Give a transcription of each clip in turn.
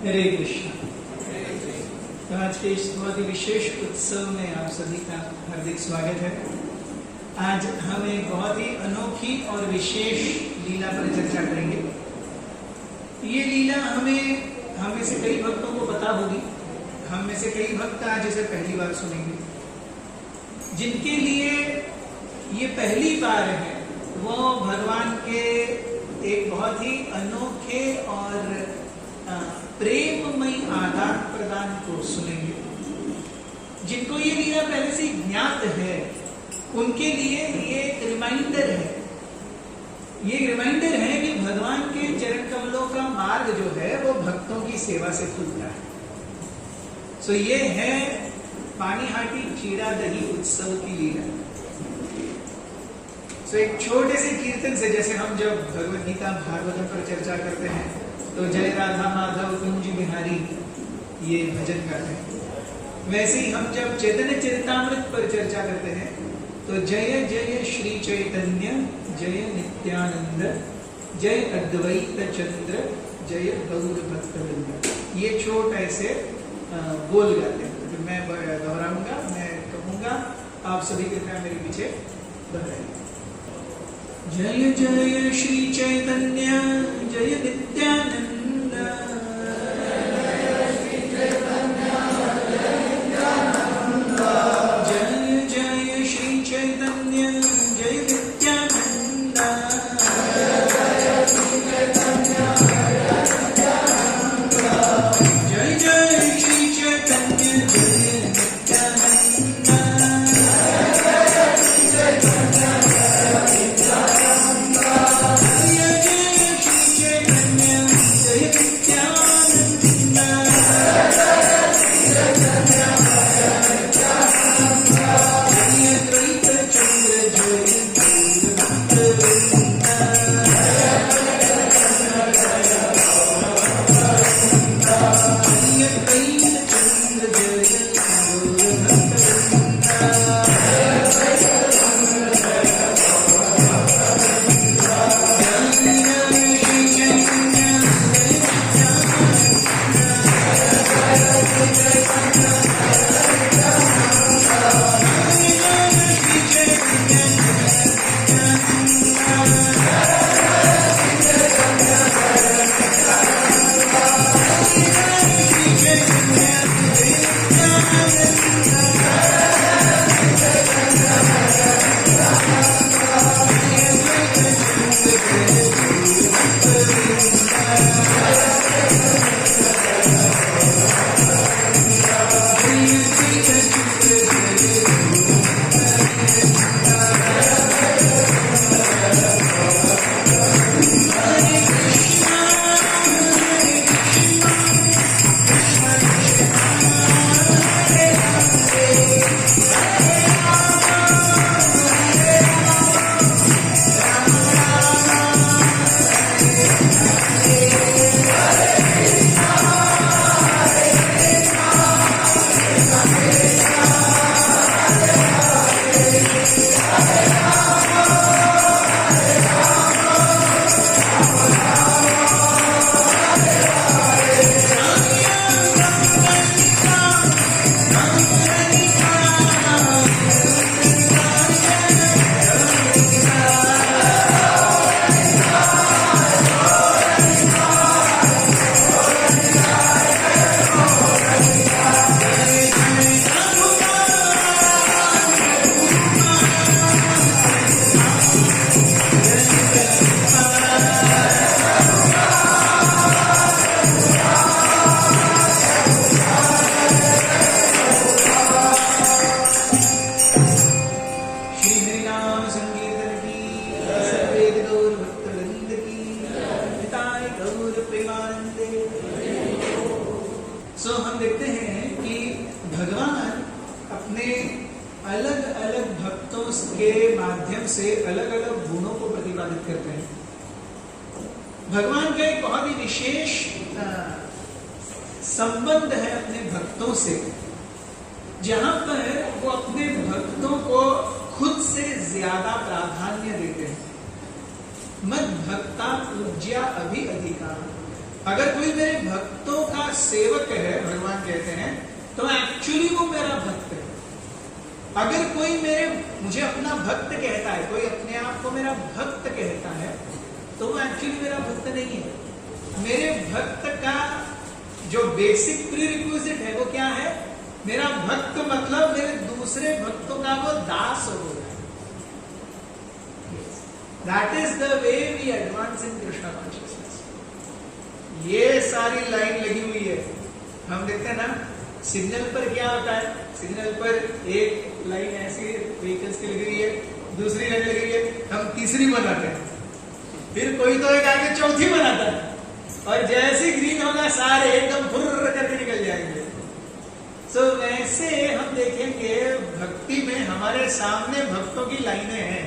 हरे कृष्ण। तो आज के इस बहुत ही विशेष उत्सव में आप सभी का हार्दिक स्वागत है। आज हम एक बहुत ही अनोखी और विशेष लीला पर चर्चा करेंगे। ये लीला हम में से कई भक्तों को पता होगी, हम में से कई भक्त आज इसे पहली बार सुनेंगे। जिनके लिए ये पहली बार है वो भगवान के एक बहुत ही अनोखे और प्रेममयी आदान प्रदान को सुनेंगे। जिनको ये लीला पहले से ज्ञात है उनके लिए ये एक रिमाइंडर है। ये रिमाइंडर है कि भगवान के चरण कमलों का मार्ग जो है वो भक्तों की सेवा से खुलता है। सो ये है पानीहाटी चीड़ा दही उत्सव की लीला। सो एक छोटे से कीर्तन से, जैसे हम जब भगवद गीता भागवतम पर चर्चा करते हैं तो जय राधा माधव कुंज बिहारी ये भजन गाते हैं, वैसे ही हम जब चैतन्य चरितामृत पर चर्चा करते हैं तो जय जय श्री चैतन्य जय नित्यानंद जय अद्वैत चंद्र जय गौर भक्तवृंद, ये छोटा ऐसे बोल गाते हैं। तो मैं दोहराऊंगा, मैं कहूंगा, आप सभी कृपया मेरे पीछे दोहराइए। जय जय श्री चैतन्य जय नित्यानंद जय जय श्री चैतन्य जय नित्यानंद जय जय श्री चैतन्य जय भगवान का एक बहुत ही विशेष संबंध है अपने भक्तों से, जहां पर वो अपने भक्तों को खुद से ज्यादा प्राधान्य देते हैं। मद भक्ता पूज्या अभी अधिकार। अगर कोई मेरे भक्तों का सेवक है, भगवान कहते हैं, तो एक्चुअली वो मेरा भक्त है। अगर कोई मुझे अपना भक्त कहता है, कोई अपने आप को मेरा भक्त कहता है, तो वो एक्चुअली मेरा भक्त नहीं है। मेरे भक्त का जो बेसिक प्रीरिक्विजिट है वो क्या है? मेरा भक्त मतलब मेरे दूसरे भक्तों का वो दास हो गया। That is the way we advance in Krishna consciousness. ये सारी लाइन लगी हुई है। हम देखते हैं ना, सिग्नल पर क्या होता है? सिग्नल पर एक लाइन ऐसी व्हीकल्स की लगी हुई है, दूसरी लाइन लगी हुई है, हम तीसरी बनाते हैं, फिर कोई तो एक आगे चौथी बनाता है, और जैसे ग्रीन होगा सारे एकदम फुर्र करके निकल जाएंगे। सो वैसे हम देखेंगे भक्ति में हमारे सामने भक्तों की लाइनें हैं,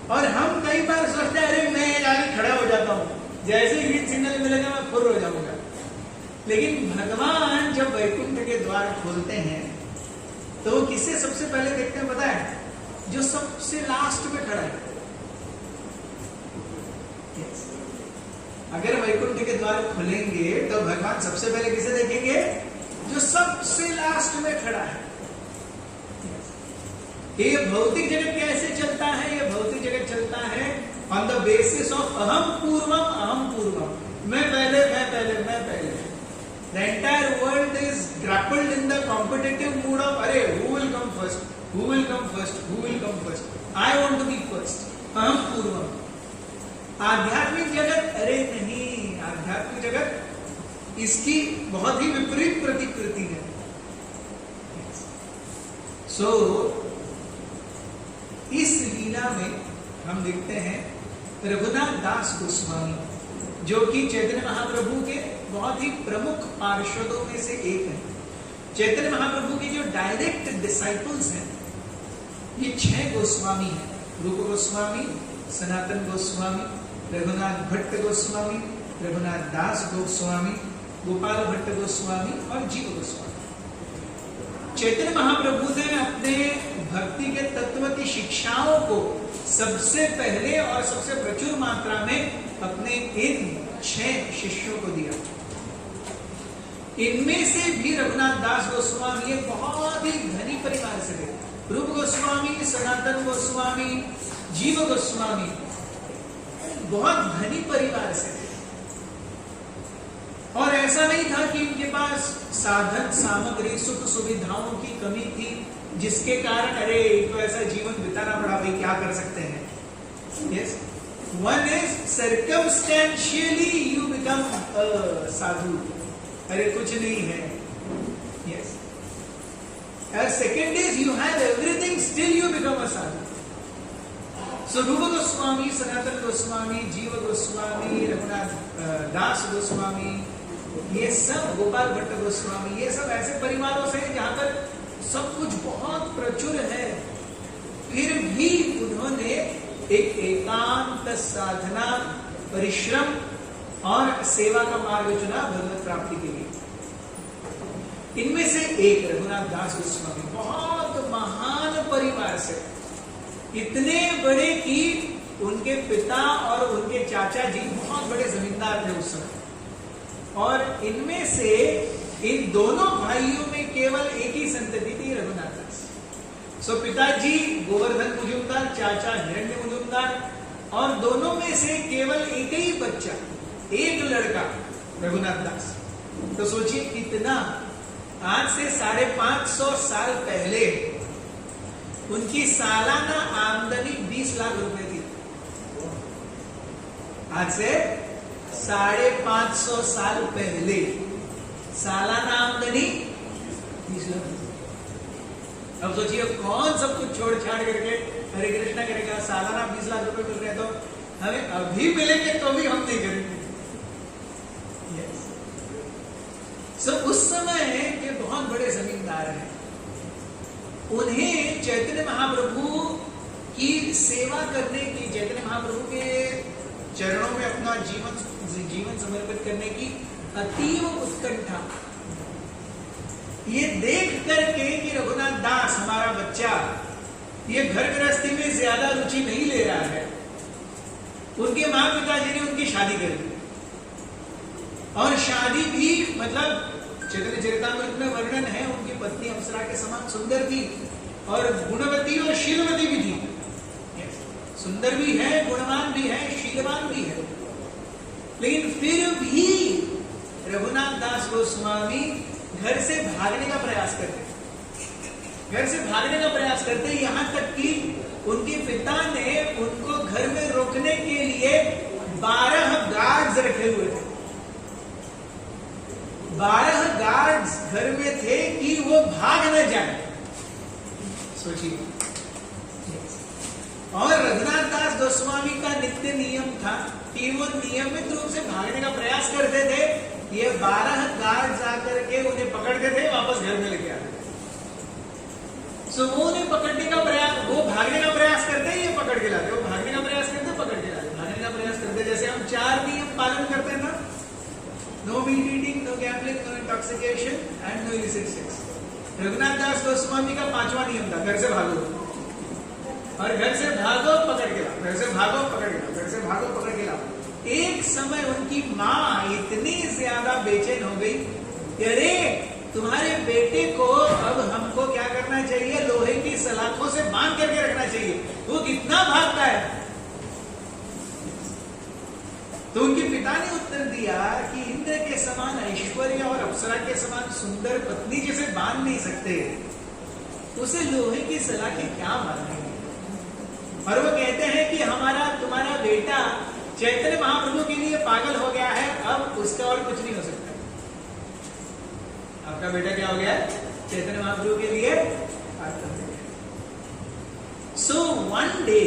और हम कई बार सोचते हैं अरे मैं आगे खड़ा हो जाता हूँ, जैसे ग्रीन सिग्नल मिलेगा मैं फुर्र हो जाऊंगा। लेकिन भगवान जब वैकुंठ के द्वार खोलते हैं तो वो किसे सबसे पहले देखते हैं पता है? जो सबसे लास्ट में खड़ा है। yes. अगर वैकुंठ के द्वार खुलेंगे तो भगवान सबसे पहले किसे देखेंगे? जो सबसे लास्ट में खड़ा है। ये भौतिक जगत कैसे चलता है? ये भौतिक जगत चलता है ऑन द बेसिस ऑफ अहम पूर्वम। मैं पहले, मैं पहले, मैं पहले। The entire world is grappled in the competitive mood of अरे who will come first, who will come first, who will come first, I want to be first, अहम पूर्वम। आध्यात्मिक जगत अरे नहीं, आध्यात्मिक जगत इसकी बहुत ही विपरीत प्रतिकृति है। सो इस लीला में हम देखते हैं रघुनाथ दास गोस्वामी, जो कि चैतन्य महाप्रभु के बहुत ही प्रमुख पार्षदों में से एक है। चैतन्य महाप्रभु के जो डायरेक्ट डिसाइपल्स हैं ये 6 गोस्वामी हैं। रूप गोस्वामी, सनातन गोस्वामी, रघुनाथ भट्ट गोस्वामी, रघुनाथ दास गोस्वामी, गोपाल भट्ट गोस्वामी और जीव गोस्वामी। चैतन्य महाप्रभु ने अपने भक्ति के तत्व की शिक्षाओं को सबसे पहले और सबसे प्रचुर मात्रा में अपने इन 6 शिष्यों को दिया। इनमें से भी रघुनाथ दास गोस्वामी एक बहुत ही धनी परिवार से थे। रूप गोस्वामी, सनातन गोस्वामी, जीव गोस्वामी बहुत धनी परिवार से थे, और ऐसा नहीं था कि इनके पास साधन सामग्री सुख सुविधाओं की कमी थी जिसके कारण अरे तो ऐसा जीवन बिताना पड़ा, भाई क्या कर सकते हैं। Yes, one is circumstantially you become sadhu, अरे कुछ नहीं है। Yes, second is you have everything still you become a sadhu. So Rupa Goswami, Sanatan Goswami, जीव गोस्वामी, रघुनाथ दास गोस्वामी, ये सब, गोपाल भट्ट गोस्वामी, ये सब ऐसे परिवारों से जहां पर सब कुछ बहुत प्रचुर है, फिर भी उन्होंने एक एकांत साधना, परिश्रम और सेवा का मार्ग चुना भगवत प्राप्ति के लिए। इनमें से एक रघुनाथ दास गोस्वामी बहुत महान परिवार से, इतने बड़े कि उनके पिता और उनके चाचा जी बहुत बड़े जमींदार थे उस समय, और इनमें से इन दोनों भाइयों में केवल एक ही संतति थी, रघुनाथ दास। सो पिताजी गोवर्धन मुजुमदार, चाचा हिरण्य मुजुमदार, और दोनों में से केवल एक ही बच्चा, एक लड़का रघुनाथ दास। तो सोचिए कितना, आज से 550 साल पहले उनकी सालाना आमदनी 20 लाख रुपए थी। आज से 550 साल पहले सालाना आमदनी 20 लाख। अब सोचिए कौन सब कुछ छोड़ छाड़ करके हरे कृष्णा करेगा, सालाना 20 लाख रुपए मिल रहे हैं, तो हमें अभी मिलेंगे तो भी हम नहीं करेंगे। yes. So, उस समय के बहुत बड़े जमींदार हैं, उन्हें चैतन्य महाप्रभु की सेवा करने की, चैतन्य महाप्रभु के चरणों में अपना जीवन समर्पित करने की अतीव उत्कंठा। ये देख करके कि रघुनाथ दास हमारा बच्चा ये घर गृहस्थी में ज्यादा रुचि नहीं ले रहा है, उनके माँ पिताजी ने उनकी शादी कर दी। और शादी भी मतलब चैतन्य चरितामृत में वर्णन है, उनकी पत्नी अप्सरा के समान सुंदर थी और गुणवती और शीलवती भी थी। सुंदर भी है, गुणवान भी है, शीलवान भी है। लेकिन फिर भी रघुनाथ दास गोस्वामी घर से भागने का प्रयास करते, घर से भागने का प्रयास करते, यहां तक कि उनके पिता ने उनको घर में रोकने के लिए 12 गार्ड्स रखे हुए थे। 12 गार्ड्स घर में थे कि वो भाग न जाए। सोचिए। और रघुनाथ दास गोस्वामी का नित्य नियम था कि वो नियमित रूप से भागने का प्रयास करते थे। ये 12 गार्ड्स आकर के उन्हें पकड़ते थे, वापस घर में लेके आते थे। सो वो उन्हें पकड़ने का प्रयास, वो भागने का प्रयास करते, ये पकड़ के लाते, वो भागने का प्रयास करते, पकड़ के लाते, भागने का प्रयास करते। जैसे हम 4 नियम पालन करते हैं ना, no meat eating, no gambling, no intoxication and no illicit sex. Raghunath Das Goswami का 5वां नियम था, घर से भागो, और घर से भागो पकड़ के लाओ, घर से भागो पकड़ के लाओ, घर से भागो पकड़ के लाओ। एक समय उनकी माँ इतनी ज्यादा बेचैन हो गई कि अरे तुम्हारे बेटे को अब हमको क्या करना चाहिए, लोहे की सलाखों से बांध करके रखना चाहिए, वो कितना भागता है। तो उनके पिता ने उत्तर दिया कि इंद्र के समान ऐश्वर्य और अप्सरा के समान सुंदर पत्नी जिसे बांध नहीं सकते, उसे लोहे की सलाखें क्या बांधेंगे। और वो कहते हैं कि तुम्हारा बेटा चैतन्य महाप्रभु के लिए पागल हो गया है, अब उसका और कुछ नहीं हो सकता। आपका बेटा क्या हो गया? चैतन्य महाप्रभु के लिए पागल हो गया। So one day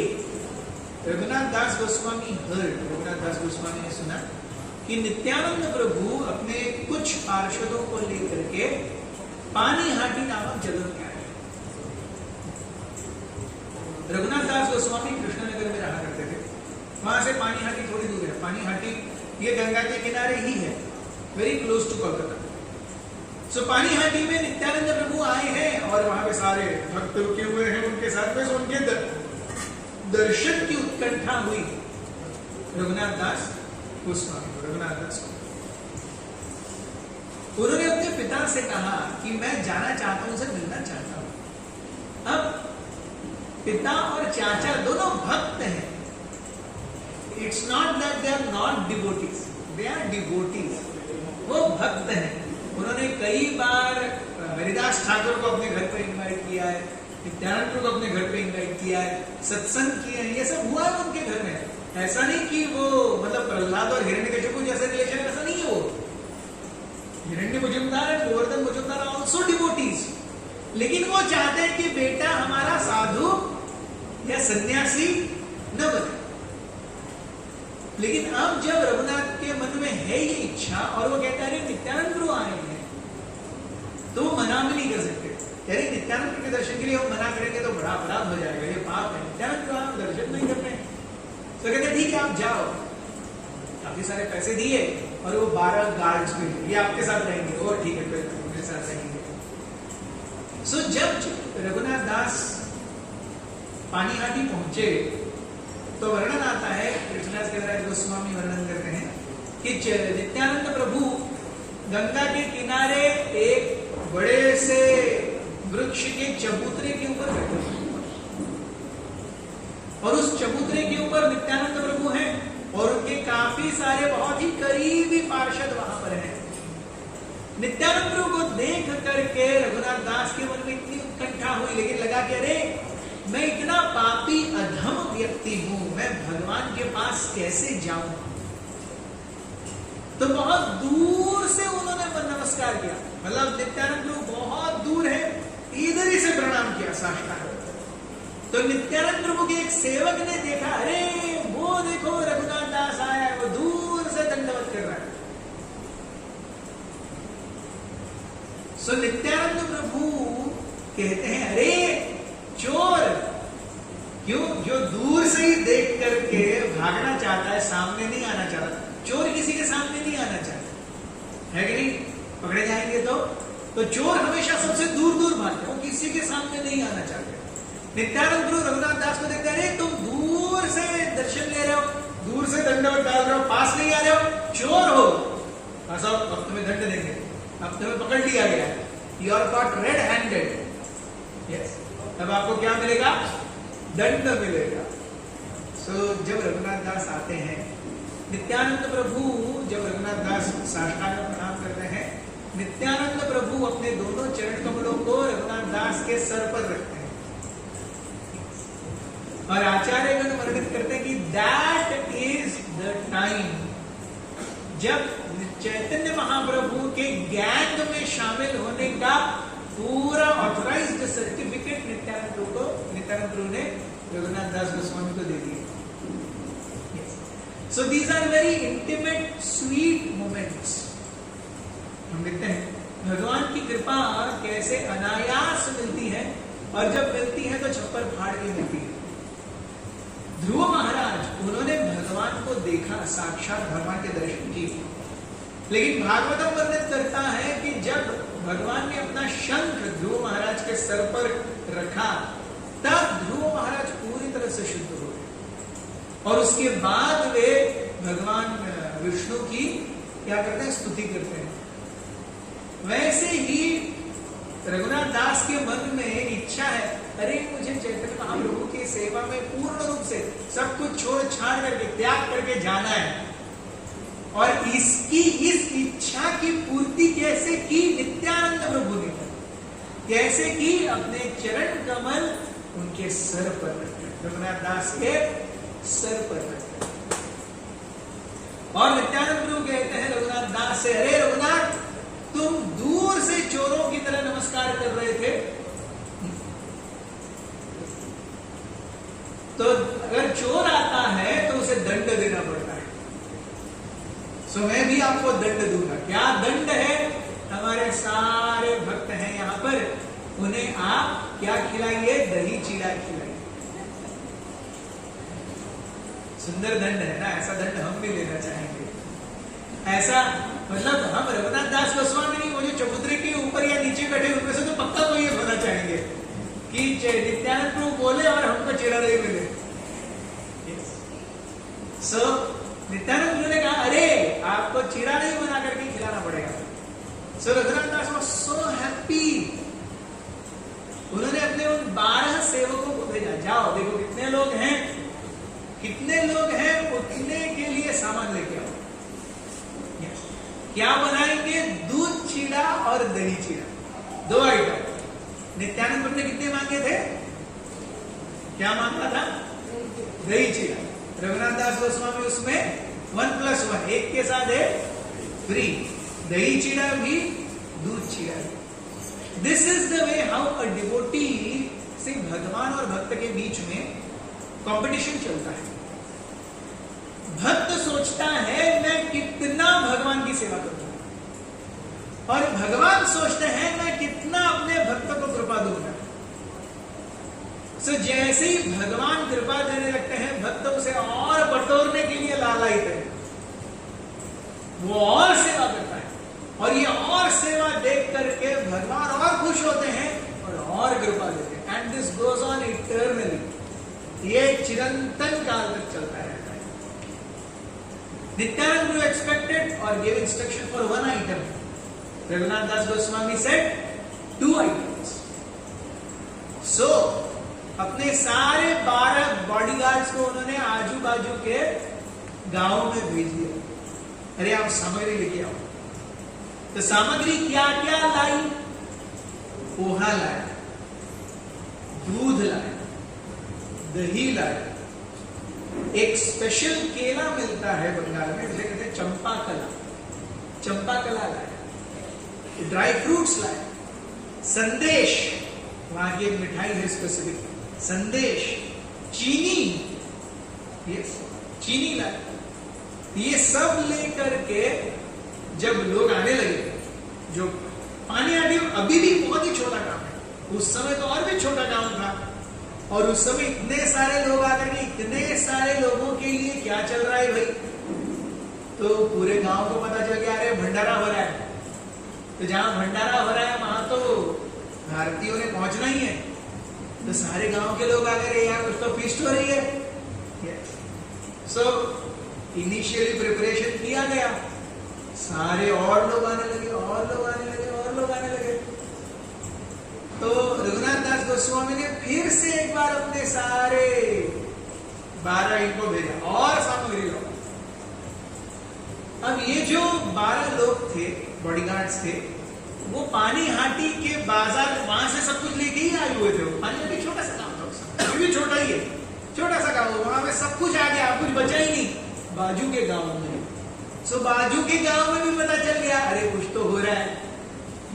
Raghunath Das Goswami ने सुना कि नित्यानंद प्रभु अपने कुछ पार्षदों को लेकर के पानीहाटी नामक जगह में आए। रघुनाथ दास गोस्वामी कृष्णनगर में रहा करते थे, वहां से पानीहाटी थोड़ी दूर है। पानीहाटी ये गंगा के किनारे ही है, वेरी क्लोज टू कोलकाता। सो पानीहाटी में नित्यानंद प्रभु आए हैं और वहां पे सारे भक्त रुके हुए हैं उनके साथ में। उनके दर्शन की उत्कंठा हुई रघुनाथ दास गोस्वामी। उन्होंने अपने पिता से कहा कि मैं जाना चाहता हूं, उनसे मिलना चाहता हूं। अब पिता और चाचा दोनों भक्त हैं। It's not that they are not devotees, they are devotees. वो भक्त हैं। उन्होंने कई बार हरिदास ठाकुर को अपने घर पर इनवाइट किया है, नित्यानंद को अपने घर पे इनवाइट किया है, सत्संग किए हैं, ये सब हुआ है उनके घर में। ऐसा नहीं कि वो मतलब प्रहलाद और हिरण्यकशिपु जैसे रिलेशन, ऐसा नहीं है। वो Hiranya Majumdar and Govardhan Majumdar also devotees, लेकिन वो चाहते हैं कि बेटा हमारा साधु या सन्यासी न बने। लेकिन अब जब रघुनाथ के मन में है ये इच्छा और वो कहता है नित्यानंद प्रभु आए हैं, तो वो मना भी नहीं कर सकते। अरे नित्यानंद के दर्शन के लिए हम मना करेंगे तो बड़ा अपराध हो जाएगा, ये पाप है, नित्यानंद प्रभु दर्शन नहीं कर रहे हैं। तो कहते ठीक है आप जाओ, काफी सारे पैसे दिए और वो 12 गार्ड्स भी, ये आपके साथ रहेंगे। और ठीक है फिर उनके साथ रहेंगे। सो जब रघुनाथ दास पानीहाटी पहुंचे तो वर्णन आता है, कृष्णदास कविराज गोस्वामी वर्णन करते हैं कि नित्यानंद प्रभु गंगा के किनारे एक बड़े से वृक्ष के चबूतरे के ऊपर बैठे और उस चबूतरे के ऊपर नित्यानंद प्रभु हैं और उनके काफी सारे बहुत ही करीबी पार्षद वहां पर हैं। नित्यानंद प्रभु को देख करके रघुनाथ दास के मन में इतनी उत्कंठा हुई, लेकिन लगा कि अरे मैं इतना पापी अधम व्यक्ति हूं, मैं भगवान के पास कैसे जाऊं। तो बहुत दूर से उन्होंने नमस्कार किया, मतलब नित्यानंद प्रभु बहुत दूर है, इधर ही से प्रणाम किया साष्टांग। तो नित्यानंद प्रभु के एक सेवक ने देखा, अरे वो देखो रघुनाथ दास आया है, वो दूर से दंडवत कर रहा है। सो नित्यानंद प्रभु कहते हैं अरे चोर, क्यों? जो दूर से ही देख करके भागना चाहता है, सामने नहीं आना चाहता। चोर किसी के सामने नहीं आना चाहता है कि नहीं? पकड़े जाएंगे तो चोर हमेशा सबसे दूर दूर भागते हैं, वो किसी के सामने नहीं आना चाहते। नित्यानंद प्रभु रघुनाथ दास को देखते हैं, तुम दूर से दर्शन ले रहे हो, दूर से दंडवत डाल रहे हो, पास नहीं आ रहे हो, चोर हो। ऐसा अब तुम्हें दंड देंगे, अब तुम्हें पकड़ लिया गया, you are caught red handed, yes, अब आपको क्या मिलेगा? दंड मिलेगा। जब रघुनाथ दास आते हैं, नित्यानंद प्रभु जब रघुनाथ दास साष्टांग प्रणाम करते हैं, नित्यानंद प्रभु अपने दोनों चरण कमलों को रघुनाथ दास के सर पर रखते हैं और आचार्यगण वर्णित करते हैं कि दैट इज द टाइम जब चैतन्य महाप्रभु के गैंग में शामिल होने का पूरा ऑथराइज्ड सर्टिफिकेट नित्यानंद प्रभु ने रघुनाथ दास गोस्वामी को दे दिया। So these are very intimate, sweet moments. हम देखते हैं भगवान की कृपा कैसे अनायास मिलती है और जब मिलती है तो छप्पर फाड़ के मिलती है। ध्रुव महाराज उन्होंने भगवान को देखा, साक्षात भगवान के दर्शन किए, लेकिन भागवतम वर्णित करता है कि जब भगवान ने अपना शंख ध्रुव महाराज के सर पर रखा तब ध्रुव महाराज पूरी तरह से शुद्ध हो गए और उसके बाद वे भगवान विष्णु की क्या करते हैं? स्तुति करते हैं। वैसे ही रघुनाथ दास के मन में एक इच्छा है, अरे मुझे चैतन्य महाप्रभु की सेवा में पूर्ण रूप से सब कुछ छोड़ छाड़ करके त्याग करके जाना है। और इसकी इस इच्छा की पूर्ति कैसे की? नित्यानंद प्रभु ने कैसे की? अपने चरण कमल उनके सर पर रखे, रघुनाथ दास के सर पर रखे। और नित्यानंद प्रभु कहते हैं रघुनाथ दास से, अरे रघुनाथ तुम दूर से चोरों की तरह नमस्कार कर रहे थे, तो अगर चोर आता है तो उसे दंड देना पड़ता है, सो मैं भी आपको दंड दूंगा। क्या दंड है? हमारे सारे भक्त हैं यहां पर, उन्हें आप क्या खिलाइए? दही चीड़ा खिलाइए। सुंदर दंड है ना, ऐसा दंड हम भी लेना चाहेंगे। ऐसा मतलब हम रघुनाथ दास गोस्वामी नहीं, वो जो चबूतरे के ऊपर या नीचे बैठे उनमें से तो पक्का कोई ये होना चाहेंगे कि नित्यानंद प्रभु बोले और हमको चीड़ा दही मिले। सो नित्यानंद प्रभु ने कहा, अरे आपको चीड़ा दही बना करके खिलाना पड़ेगा। सो रघुनाथ दास वाज सो हैप्पी। उन्होंने अपने उन 12 सेवकों को भेजा, जाओ देखो कितने लोग हैं, कितने लोग हैं, उतने के लिए सामान लेके आओ। क्या बनाएंगे? दूध चीड़ा और दही चीड़ा, 2 आइटम। नित्यानंद प्रभु ने कितने मांगे थे? क्या मांगा था? दही चीड़ा। रघुनाथ दास गोस्वामी उसमें 1+1, एक के साथ है फ्री, दही चीड़ा भी दूध चीड़ा भी। This is the way how a devotee से भगवान और भक्त के बीच में कंपटीशन चलता है। भक्त सोचता है मैं कितना भगवान की सेवा करूंगा और भगवान सोचते हैं मैं कितना अपने भक्त को कृपा दूंगा। सो जैसे ही भगवान कृपा देने लगते हैं, भक्त उसे और बटोरने के लिए लालायित है, वो और सेवा करता है और ये और सेवा देख करके भगवान और खुश होते हैं और कृपा देते हैं। And this goes on eternally, ये चिरंतन काल तक चलता है। नित्यानंद प्रभु एक्सपेक्टेड और give instruction for 1 item. Raghunath Das Goswami said 2 items. So अपने सारे 12 बॉडीगार्ड्स को उन्होंने आजू बाजू के गांवों में भेज दिया, अरे आप सामग्री लेके आओ। तो सामग्री क्या क्या लाई? पोहा लाया, दूध लाया, दही लाया, एक स्पेशल केला मिलता है बंगाल में, जिसे कहते हैं चंपा कला, चंपा कला लाया, ड्राई फ्रूट्स लाया, संदेश, वहां की एक मिठाई है स्पेसिफिक, संदेश, चीनी, यस चीनी लाया। ये सब लेकर के जब लोग आने लगे, जो पानी आदि अभी भी बहुत ही छोटा काम है, उस समय तो और भी छोटा काम था, और उस समय इतने सारे लोग आकर के इतने सारे लोगों के लिए क्या चल रहा है भाई? तो पूरे गांव को पता चल गया, अरे भंडारा हो रहा है। तो जहां भंडारा हो रहा है वहां तो भारतीयों ने पहुंचना ही है, तो सारे गांव के लोग आकर यार कुछ तो फीस्ट हो रही है। सो इनिशियली प्रिपरेशन किया गया, सारे और लोग आने लगे, और लोग आने लगे, और लोग आने लगे। तो रघुनाथ दास गोस्वामी ने फिर से एक बार अपने सारे 12 इनको भेजा और सामग्री लो। अब ये जो 12 लोग थे, बॉडीगार्ड्स थे, वो पानी हाटी के बाजार वहां से सब कुछ लेके ही आए हुए थे। पानी हाटी छोटा सा गांव था, अभी भी छोटा ही है, छोटा सा गांव, वहां पे सब कुछ आ गया, कुछ बचा ही नहीं बाजू के गांव में। सो बाजू के गांव में भी पता चल गया, अरे कुछ तो हो रहा है।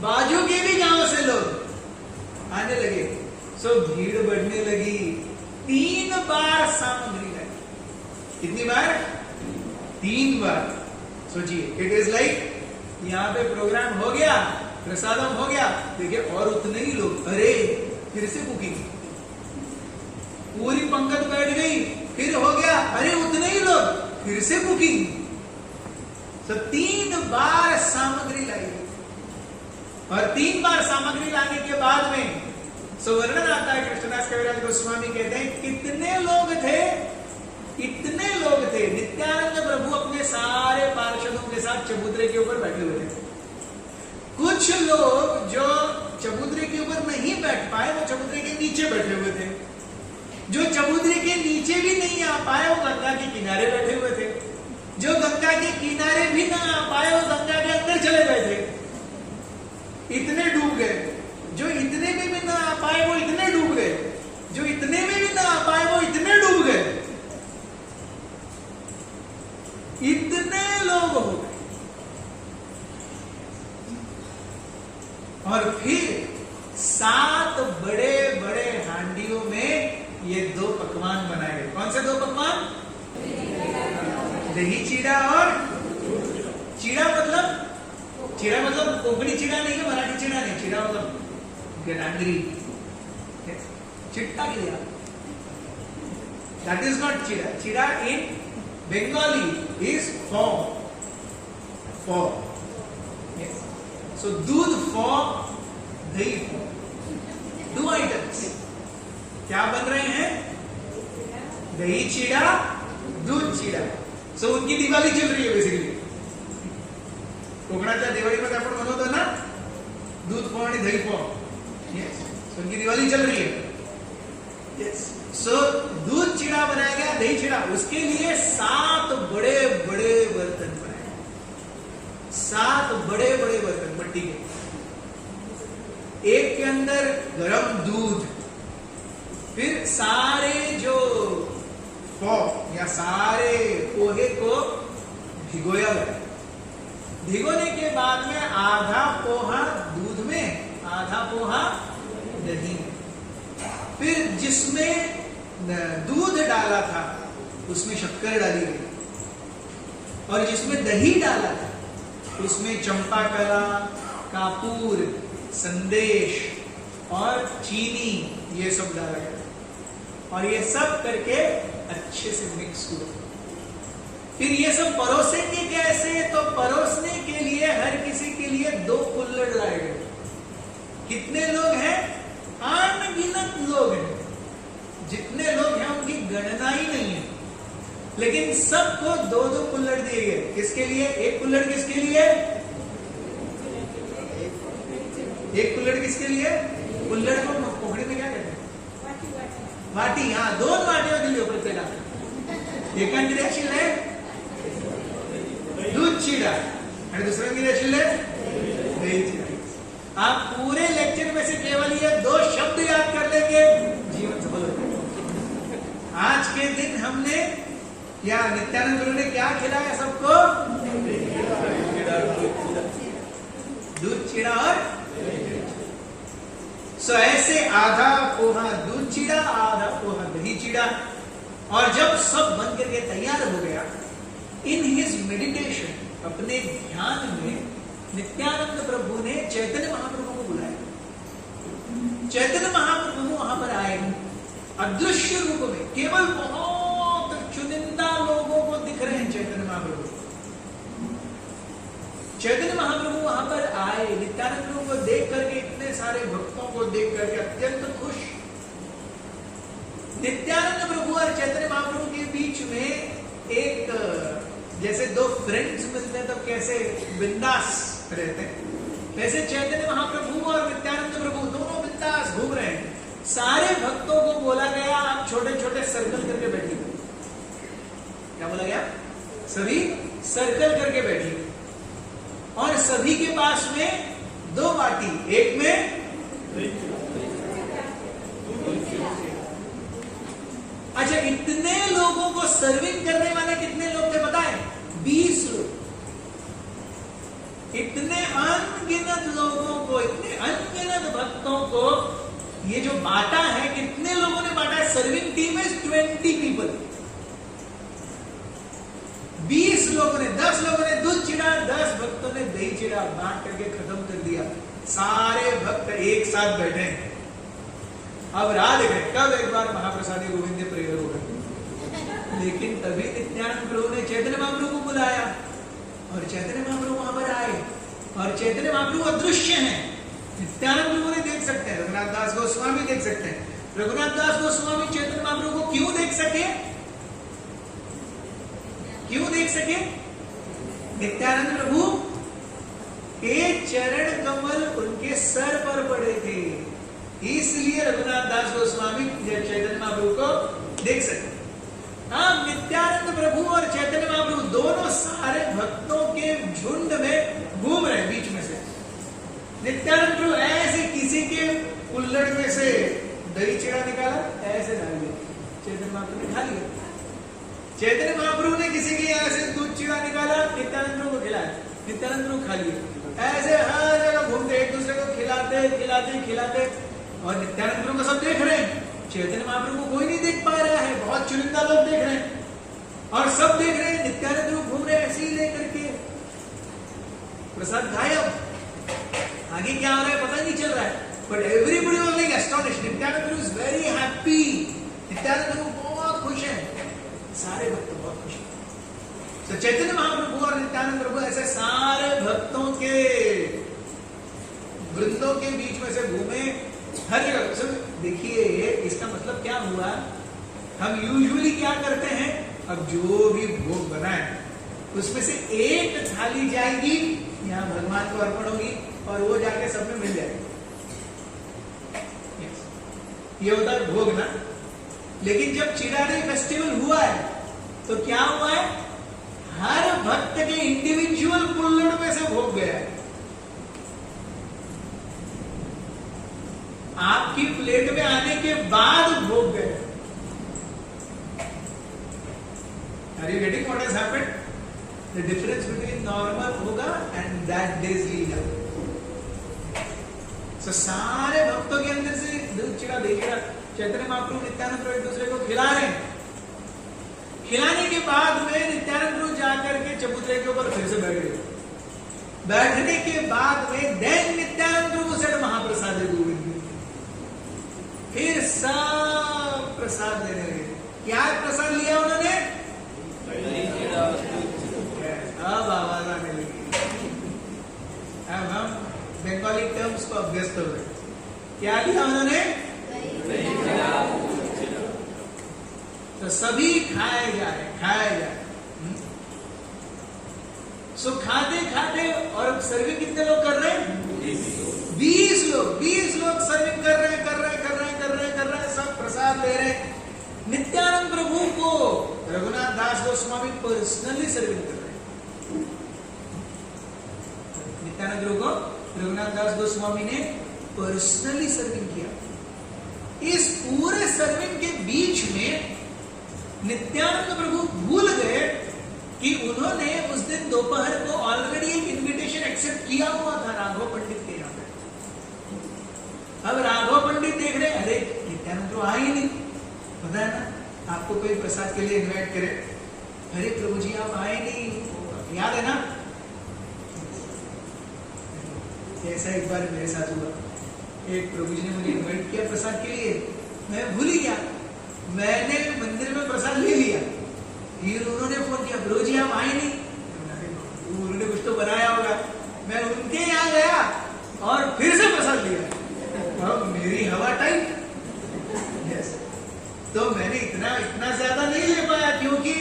बाजू के भी गांव से लोग आने लगे। सो भीड़ बढ़ने लगी। 3 बार सामग्री लाई। कितनी बार? 3 बार। सोचिए, इट इज लाइक यहाँ पे प्रोग्राम हो गया, प्रसादम हो गया, देखिए और उतने ही लोग, अरे फिर से कुकिंग, पूरी पंक्ति बैठ गई, फिर हो गया, अरे उतने ही लोग, फिर से कुकिंग। तो 3 बार सामग्री लाई। और 3 बार सामग्री लाने के बाद में वर्णन आता है, कृष्णदास कविराज गोस्वामी कहते हैं कितने लोग थे, इतने लोग थे। नित्यानंद प्रभु अपने सारे पार्षदों के साथ चबूतरे के ऊपर बैठे हुए थे। कुछ लोग जो चबूतरे के ऊपर नहीं बैठ पाए, वो चबूतरे के नीचे बैठे हुए थे। जो चबूतरे के नीचे भी नहीं आ पाए, वो गंगा के किनारे बैठे हुए थे। जो गंगा के किनारे भी ना आ पाए, वो गंगा के अंदर चले गए थे, इतने डूब गए। जो इतने में भी ना आ पाए, वो इतने डूब गए। जो इतने में भी ना आ पाए, वो इतने डूब गए। इतने लोग हो गए। और फिर 7 बड़े बड़े हांडियों में ये 2 पकवान बनाए गए। कौन से 2 पकवान? दही चीड़ा और चीड़ा मतलब कोंकणी चीड़ा नहीं है, मराठी चीड़ा नहीं, चीड़ा मतलब गडांगरी, चिट्टा किया। That is not chira. Chira in Bengali is for. Yes. So दूध for, दही for. 2 items. क्या बन रहे हैं? दही चीड़ा, दूध चीड़ा. So उनकी दिवाली चल रही है बेसिकली. कोकणाच्या दिवाळीमध्ये आपण बनवतो ना दूध for आणि दही for. Yes. So उनकी दिवाली चल रही है. Yes. सो दूध चीड़ा बनाया गया, दही चीड़ा, उसके लिए 7 बड़े बड़े बर्तन बनाए। 7 बड़े बड़े बर्तन मट्टी के। एक के अंदर गरम दूध, फिर सारे जो फो या सारे पोहे को भिगोया गया। भिगोने के बाद में आधा पोहा दूध में, आधा पोहा दही में। फिर जिसमें दूध डाला था उसमें शक्कर डाली गई, और जिसमें दही डाला था उसमें चंपा कला, कापूर, संदेश और चीनी, ये सब डाला गया। और ये सब करके अच्छे से मिक्स हुआ। फिर ये सब परोसेंगे कैसे? तो परोसने के लिए हर किसी के लिए 2 कुल्हड़ लाए गए। कितने लोग हैं? अनगिनत लोग हैं। जितने लोग हैं उनकी गणना ही नहीं है, लेकिन सबको 2-2 कुल्हड़ दिए गए। किसके लिए? एक कुल्हड़ किसके लिए? एक कुल्हड़ किसके लिए? कुल्हड़ को कोकणी में क्या कहते हैं? वाटी. हाँ, 2 वाटियों के लिए प्रत्येक. एका किती आशिल्ले? दूध चिड़ा आणि दुसरं किती आशिल्ले? दही चिड़ा. आप पूरे लेक्चर में से केवल ये 2 शब्द याद कर लेंगे, जीवन सफल हो जाएगा. आज के दिन हमने या नित्यानंद गुरु ने क्या खिलाया सबको? दूध चीड़ा और सो ऐसे आधा पोहा दूध चीड़ा, आधा पोहा दही चीड़ा. और जब सब बन करके तैयार हो गया, इन हिज मेडिटेशन, अपने ध्यान में नित्यानंद प्रभु ने चैतन्य महाप्रभु को बुलाया. चैतन्य महाप्रभु वहां पर आए अदृश्य रूप में. केवल बहुत चुनिंदा लोगों को दिख रहे हैं चैतन्य महाप्रभु. चैतन्य महाप्रभु वहां पर आए, नित्यानंद प्रभु को देख करके, इतने सारे भक्तों को देख करके अत्यंत खुश. नित्यानंद प्रभु और चैतन्य महाप्रभु के बीच में एक, जैसे 2 फ्रेंड्स मिलते हैं तो कैसे बिंदास रहते हैं। वैसे चैतन्य महाप्रभु और नित्यानंद प्रभु दोनों बिंदास घूम रहे हैं। सारे भक्तों को बोला गया आप छोटे छोटे सर्कल करके बैठिए। क्या बोला गया? सभी सर्कल करके बैठिए और सभी के पास में 2 बाटी, एक में अच्छा, इतने लोगों को सर्विंग करने वाले कितने लोग थे पता है? 20 लोग। इतने अनगिनत लोगों को, इतने अनगिनत भक्तों को ये जो बांटा है, कितने लोगों ने बांटा है? Serving team is 20 people. 20 लोगों ने, 10 लोगों ने दूध चिड़ा, 10 भक्तों ने दही चिड़ा, बांट करके खत्म कर दिया। सारे भक्त एक साथ बैठे हैं। अब राह देखें कब एक बार महाप्रसादी गोविंद प्रेयर होगा। लेकिन तभी नित्यानंद प्रभु ने चैतन्य महाप्रभु को बुलाया और चैतन्य महाप्रभु वहां पर आए और चैतन्य महाप्रभु अदृश्य हैं। नित्यानंद प्रभु ने देख सकते हैं, रघुनाथ दास गोस्वामी देख सकते हैं। रघुनाथ दास गोस्वामी चैतन्य महाप्रभु को क्यों देख सके? क्यों देख सके? नित्यानंद प्रभु के चरण कमल उनके सर पर पड़े थे, इसलिए रघुनाथ दास गोस्वामी चैतन्य महाप्रभु को देख सके। हाँ, नित्यानंद प्रभु और चैतन्य महाप्रभु दोनों सारे भक्तों के झुंड में घूम रहे हैं। बीच में से नित्यानंद प्रभु ऐसे किसी के कुल्लड़ में से दही चिड़ा निकाला, ऐसे डाल दिया, चैतन्य महाप्रभु ने खा लिया। चैतन्य महाप्रभु ने किसी के यहाँ से दूध चिड़ा निकाला, नित्यानंद प्रभु को खिलाया, नित्यानंद प्रभु खा लिया। ऐसे हर जगह घूमते, एक दूसरे को खिलाते खिलाते खिलाते, और नित्यानंद प्रभु को सब देख रहे हैं। चैतन्य महाप्रभु को कोई नहीं देख पा रहा है, बहुत चुनिंदा लोग देख रहे हैं और सब देख रहे हैं। नित्यानंद प्रभु घूम रहे हैं ऐसे ही लेकर के, प्रसाद गायब। आगे क्या हो रहा है पता नहीं चल रहा है, but everybody was like astonished. Nityananda Prabhu is very happy. Nityananda Prabhu बहुत खुश है, सारे भक्त बहुत खुश हैं। तो चैतन्य महाप्रभु और नित्यानंद प्रभु ऐसे सारे भक्तों के वृंदों के बीच में से घूमे हर जगह। सब देखिए, इसका मतलब क्या हुआ? हम यूजुअली क्या करते हैं, अब जो भी भोग बनाए उसमें से एक थाली जाएगी, यहाँ भगवान को अर्पण होगी और वो जाके सब में मिल जाएगी। ये होता है भोग ना। लेकिन जब चिरारी फेस्टिवल हुआ है तो क्या हुआ है? हर भक्त के इंडिविजुअल कुल्लड़ में से भोग गया है। आपकी प्लेट में आने के बाद भोग गए। Are you getting what has happened? The difference between normal होगा and that day's Leela. So सारे भक्तों के अंदर से दूध चिड़ा देखिएगा, चैतन्य महाप्रभु नित्यानंद प्रभु एक दूसरे को खिला रहे हैं। खिलाने के बाद में नित्यानंद प्रभु जाकर के चबूतरे के ऊपर फिर से बैठ गए। बैठने के बाद में देन नित्यानंद प्रभु से महाप्रसाद गोविंद, फिर सब प्रसाद लेने लगे। क्या प्रसाद लिया उन्होंने? अब आवाज आने लगी। अब हम बंगाली टर्म्स को अभ्यस्त हो गए। क्या लिया उन्होंने? तो सभी खाए जा रहे, खाए जा रहे। सो खाते खाते, और सर्विंग कितने लोग कर रहे हैं? 20 लोग। 20 लोग सर्विंग कर रहे हैं, सब प्रसाद ले रहे हैं। नित्यानंद प्रभु को रघुनाथ दास गोस्वामी पर्सनली सर्विंग कर रहे हैं। नित्यानंद प्रभु को रघुनाथ दास गोस्वामी ने पर्सनली सर्विंग किया। इस पूरे सर्विंग के बीच में नित्यानंद प्रभु भूल गए कि उन्होंने उस दिन दोपहर को ऑलरेडी एक इनविटेशन एक्सेप्ट किया हुआ था राघव पंडित के यहाँ पे। अब राघव पंडित देख रहे, अरे नित्यानंद प्रभु आए ही नहीं। पता है ना, आपको कोई प्रसाद के लिए इनवाइट करे, अरे प्रभु जी आप आए नहीं, याद है ना? ऐसा एक बार मेरे साथ हुआ। एक प्रभु जी ने मुझे इनवाइट किया प्रसाद के लिए, मैं भूल ही गया। मैंने मंदिर में प्रसाद ले लिया, फिर उन्होंने फोन किया, प्रभु जी आप आए नहीं। उन्होंने कुछ तो बनाया होगा। मैं उनके यहाँ गया और फिर से प्रसाद लिया। अब मेरी हवा टाइट। yes. तो मैंने इतना ज्यादा नहीं ले पाया क्योंकि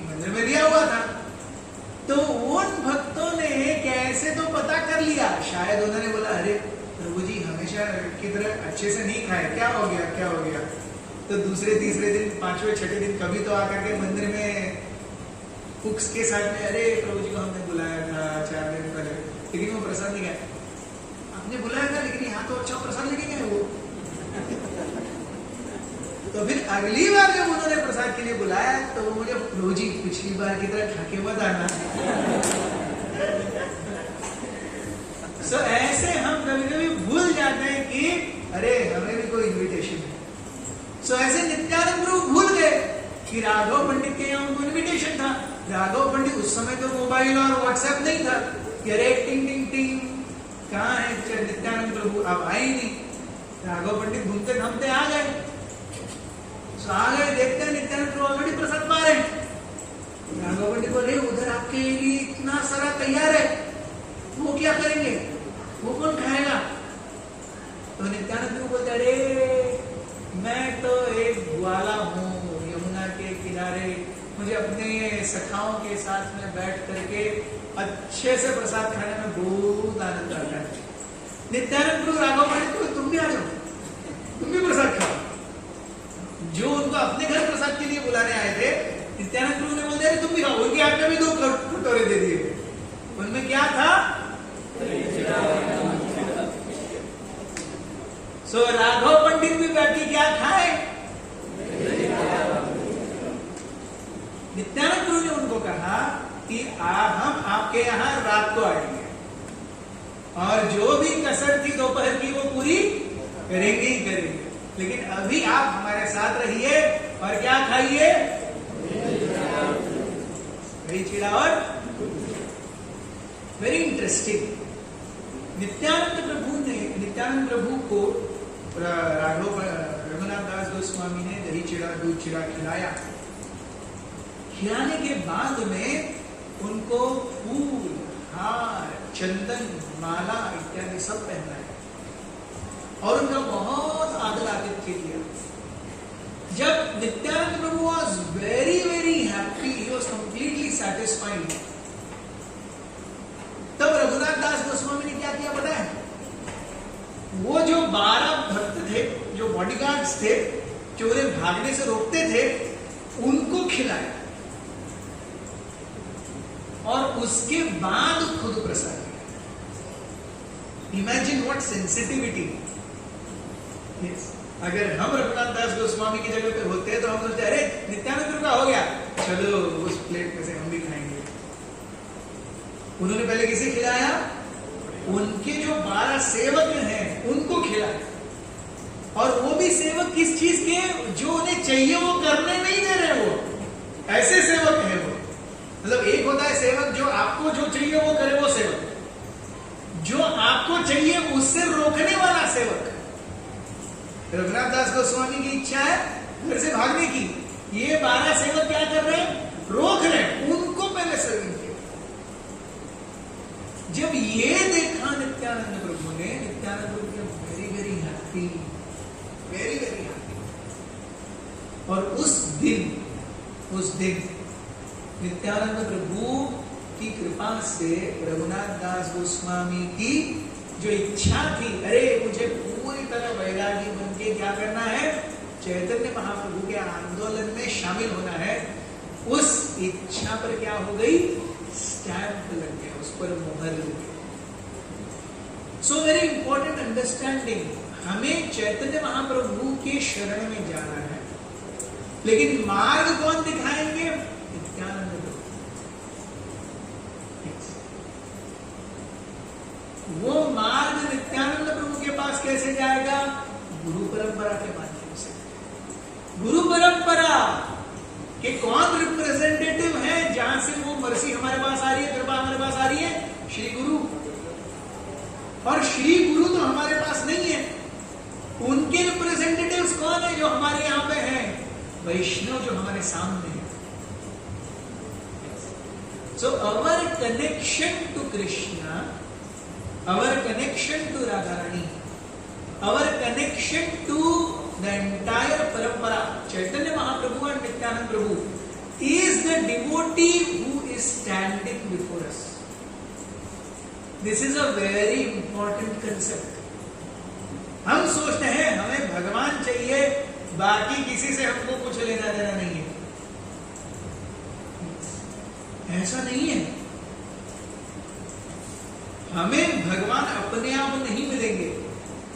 मंदिर में लिया हुआ था। तो उन भक्तों ने अरे प्रभु जी हमेशा की तरह अच्छे से नहीं खाए, क्या हो गया क्या हो गया? तो दूसरे तीसरे दिन, पांचवें छठे दिन कभी तो आकर के मंदिर में कुक्स के साथ में, अरे प्रभु जी को हमने बुलाया था 4 दिन पहले, लेकिन वो प्रसाद नहीं गया। आपने बुलाया था लेकिन यहाँ तो अच्छा प्रसाद लेके गए वो। तो फिर अगली बार जब उन्होंने प्रसाद के लिए बुलाया तो वो मुझे, प्रभु जी पिछली बार की तरह खा के मत आना। सो ऐसे हम कभी कभी भूल जाते हैं कि अरे हमें भी कोई इन्विटेशन है। सो ऐसे नित्यानंद प्रभु भूल गए कि राघव पंडित के यहाँ उनको इन्विटेशन था। राघव पंडित उस समय तो मोबाइल और व्हाट्सएप नहीं था कि अरे टिंग टिंग टिंग कहाँ है नित्यानंद प्रभु, अब आए ही नहीं। राघव पंडित घूमते घामते आ गए। सो आ गए, देखते हैं नित्यानंद प्रभु ऑलरेडी प्रसाद पा रहे हैं। राघव पंडित बोले उधर आपके लिए इतना सारा तैयार है, वो क्या करेंगे, वो कौन खाएगा? तो नित्यानंद प्रभु बोलते अरे मैं तो एक ग्वाला हूँ यमुना के किनारे, मुझे अपने सखाओं के साथ में बैठ करके अच्छे से प्रसाद खाने में बहुत आनंद आता है। नित्यानंद प्रभु राघव पंडित को तुम भी आ जाओ, तुम भी प्रसाद खाओ। जो उनको अपने घर प्रसाद के लिए बुलाने आए थे, नित्यानंद प्रभु ने बोलते तुम भी खाओ। उनके हाथ में भी 2 कटोरे दे दिए। उनमें क्या था? सो राघव पंडित भी बैठ के क्या खाए? नित्यानंद प्रभु ने उनको कहा कि हम आपके यहां रात को आएंगे और जो भी कसर थी दोपहर की वो पूरी करेंगे ही करेंगे, लेकिन अभी आप हमारे साथ रहिए और क्या खाइए? दही चीड़ा और वेरी इंटरेस्टिंग। नित्यानंद प्रभु को राघव रघुनाथ दास गोस्वामी ने दही चीड़ा दूध चीड़ा खिलाया। खिलाने के बाद में उनको फूल, हार, चंदन, माला इत्यादि सब पहनाया और उनका बहुत आदर आतिथ्य किया। जब Nityananda Prabhu was very very happy, he was completely satisfied, तब रघुनाथ दास गोस्वामी ने क्या किया पता है? वो जो 12 भक्त थे, जो बॉडीगार्ड्स थे, जो उन्हें भागने से रोकते थे, उनको खिलाया और उसके बाद खुद प्रसाद किया। Imagine what sensitivity. yes. अगर हम रघुनाथ दास गोस्वामी की जगह पे होते हैं तो हम सोचते अरे नित्यानंद प्रभु का हो गया, चलो उस प्लेट में से हम भी खाएंगे। उन्होंने पहले किसे खिलाया? उनके जो 12 सेवक हैं उनको खिलाया। और वो भी सेवक किस चीज के? जो उन्हें चाहिए वो करने नहीं दे रहे। वो ऐसे सेवक हैं वो। मतलब एक होता है सेवक जो आपको जो चाहिए वो करे, वो सेवक। जो आपको चाहिए उससे रोकने वाला सेवक। रघुनाथ दास गोस्वामी की इच्छा है घर से भागने की, ये 12 सेवक क्या कर रहे हैं? रोक रहे हैं। उनको पहले सर्विंग किया। जब ये देखा नित्यानंद प्रभु ने, नित्यानंद प्रभु ने very very happy, very very happy. और उस दिन नित्यानंद प्रभु की कृपा से रघुनाथ दास गोस्वामी की जो इच्छा थी, अरे मुझे पूरी तरह वैरागी बन के क्या करना है? चैतन्य महाप्रभु के आंदोलन में शामिल होना है, उस इच्छा पर क्या हो गई? स्टैंप लग गया, उस पर मोहर लग गई। सो वेरी इंपॉर्टेंट अंडरस्टैंडिंग, हमें चैतन्य महाप्रभु के शरण में जाना है, लेकिन मार्ग कौन दिखाएंगे? नित्यानंद प्रभु। वो मार्ग नित्यानंद प्रभु के पास कैसे जाएगा? गुरु परंपरा के माध्यम से। गुरु परंपरा कि कौन रिप्रेजेंटेटिव है जहां से वो मर्सी हमारे पास आ रही है, कृपा हमारे पास आ रही है? श्री गुरु। और श्री गुरु तो हमारे पास नहीं है। उनके रिप्रेजेंटेटिव्स कौन है जो हमारे यहां पे हैं? वैष्णव जो हमारे सामने है। So our connection to Krishna, our connection to Radharani, our connection to the entire parampara, Chaitanya Mahaprabhu and Nityanand Prabhu, is the devotee who is standing before us. This is a very important concept. हम सोचते हैं हमें भगवान चाहिए, बाकी किसी से हमको कुछ लेना देना नहीं है। ऐसा नहीं है। हमें भगवान अपने आप नहीं मिलेंगे,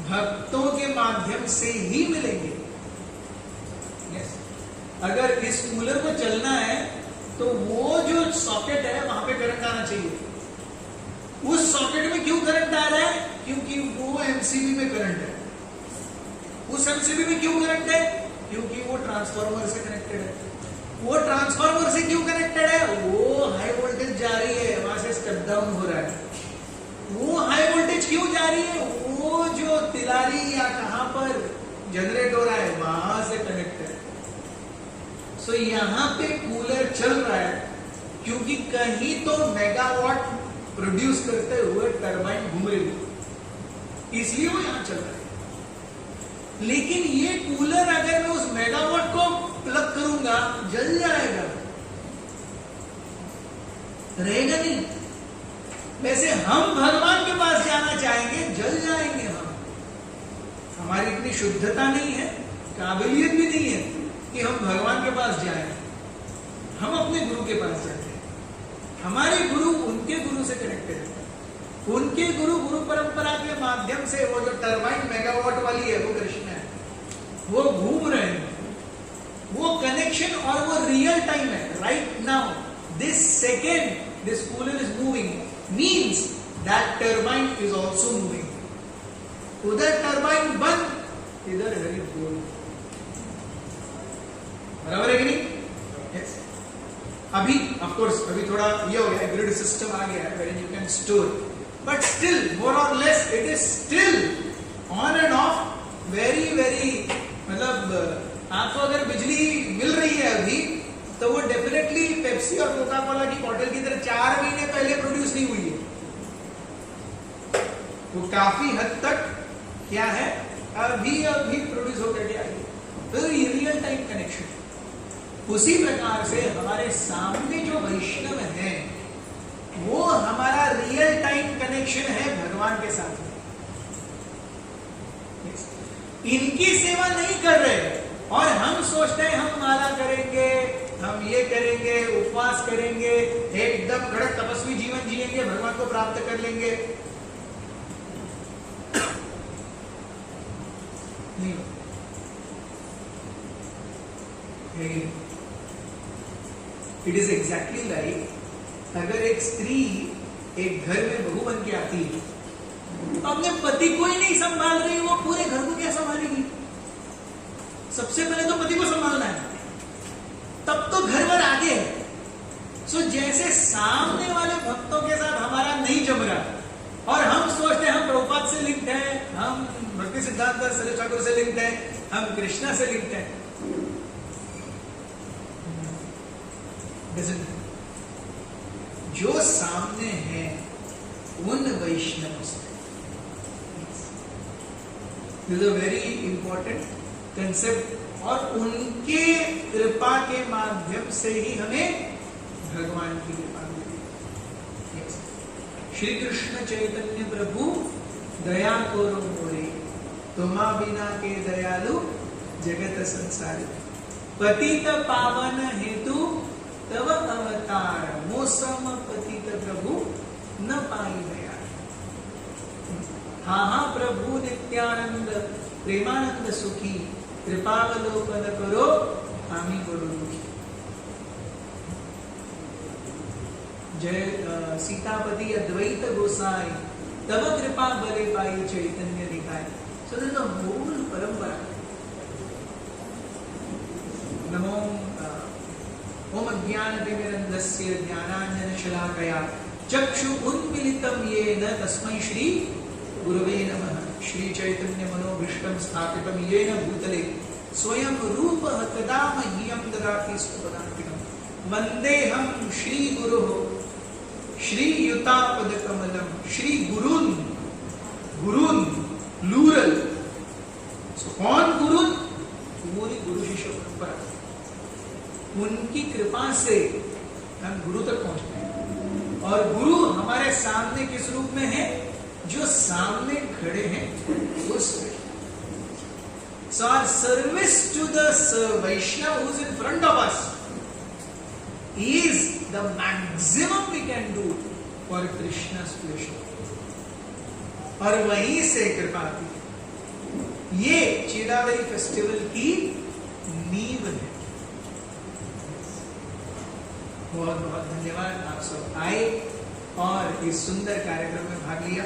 भक्तों के माध्यम से ही मिलेंगे। yes. अगर इस कूलर को चलना है तो वो जो सॉकेट है वहां पे करंट आना चाहिए। उस सॉकेट में क्यों करंट आ रहा है? क्योंकि वो एमसीबी में करंट है। उस एमसीबी में क्यों करंट है? क्योंकि वो ट्रांसफार्मर से कनेक्टेड है। वो ट्रांसफार्मर से क्यों कनेक्टेड है? वो हाई वोल्टेज जा रही है, वहां से स्टेप डाउन हो रहा है। वो हाई वोल्टेज क्यों जा रही है? वो जो तिलारी या कहां पर जनरेट हो रहा है वहां से कनेक्ट है। सो यहां पे कूलर चल रहा है क्योंकि कहीं तो मेगावाट प्रोड्यूस करते हुए टरबाइन घूम रही है, इसलिए वो यहां चल रहा है। लेकिन ये कूलर अगर मैं उस मेगावाट को प्लग करूंगा जल जाएगा, रहेगा नहीं। वैसे हम भगवान के पास जाना चाहेंगे, जल जाएंगे हम। हमारी इतनी शुद्धता नहीं है, काबिलियत भी नहीं है कि हम भगवान के पास जाएं। हम अपने गुरु के पास जाते हैं। हमारे गुरु उनके गुरु से कनेक्टेड है। उनके गुरु गुरु परंपरा के माध्यम से वो जो टरबाइन मेगावाट वाली है वो कृष्ण है, वो घूम रहे हैं। वो कनेक्शन और वो रियल टाइम है। Right now this second this cooler is moving means that turbine is also moving. उधर टरबाइन बंद, इधर हरी बोल। बराबर है कि नहीं? yes. अभी ऑफ कोर्स अभी थोड़ा ये हो गया, ग्रिड सिस्टम आ गया है wherein you can store, but still more or less it is still on and off, very very मतलब आपको अगर बिजली मिल रही है अभी तो वो डेफिनेटली पेप्सी और कोका कोला की बोतल की तरह 4 महीने पहले प्रोड्यूस नहीं हुई है। वो काफी हद तक क्या है, अभी प्रोड्यूस होकर के आई है। तो रियल टाइम कनेक्शन। उसी प्रकार से हमारे सामने जो वैष्णव है वो हमारा रियल टाइम कनेक्शन है भगवान के साथ। इनकी सेवा नहीं कर रहे और हम सोचते हैं हम माला करेंगे, हम ये करेंगे, उपवास करेंगे, एकदम कड़क तपस्वी जीवन जिएंगे, भगवान को प्राप्त कर लेंगे। नहीं, इट इज एग्जैक्टली लाइक अगर एक स्त्री एक घर में बहू बन के आती है तो अपने पति को ही नहीं संभाल रही, वो पूरे घर को क्या संभालेगी? सबसे पहले तो पति को संभालना है, तब तो घर भर आगे है। सो जैसे सामने वाले भक्तों के साथ हमारा नहीं जम रहा और हम सोचते हैं हम प्रभुपाद से लिंक्ड हैं, हम भक्ति सिद्धांत सरस्वती ठाकुर से लिंक्ड हैं, हम कृष्णा से लिंक्ड हैं। जो सामने है उन वैष्णव से, this is a very important concept और उनके कृपा के माध्यम से ही हमें भगवान की कृपा मिली। श्री कृष्ण चैतन्य प्रभु दया करो मोरे, तुम्हा बिना के दयालु जगत संसारी, पतित पावन हेतु तव अवतार, मोसम पतित प्रभु न पाई दया। हाँ प्रभु नित्यानंद प्रेमानंद सुखी, कृपावलोकन करो हामी बड़ो दुखी। जय सीतापति अद्वैत गोसाई, तब कृपा बले पाई चैतन्य निकाय। So this is the whole परंपरा। नमो ओम अज्ञानतिमिरन्धस्य ज्ञानाञ्जनशलाकया चक्षुरुन्मीलितं येन तस्मै श्री गुरवे नमः। श्री चैतन्य मनोभीष्टं स्थापितं येन भूतले स्वयं रूपः तदा मह्यं ददाति स्वपदान्तिकं। वन्देऽहं श्री गुरुः श्रीयुतापदकमलं। श्री गुरुन्, गुरुन् प्लूरल। सो कौन गुरुन्? पूरी गुरु शिष्य परंपरा, उनकी कृपा से हम गुरु तक पहुंचते हैं और गुरु हमारे सामने किस रूप में है? जो सामने खड़े हैं उस रूप। So our service to the Vaishnava who is in front of us is the maximum we can do for Krishna's pleasure. और वहीं से कृपा आती है। ये चिदावरी फेस्टिवल की नींव है। बहुत बहुत धन्यवाद, आप सब आए और इस सुंदर कार्यक्रम में भाग लिया।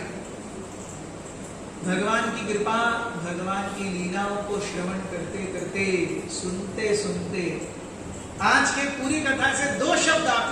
भगवान की कृपा, भगवान की लीलाओं को श्रवण करते करते, सुनते सुनते आज के पूरी कथा से 2 शब्द आप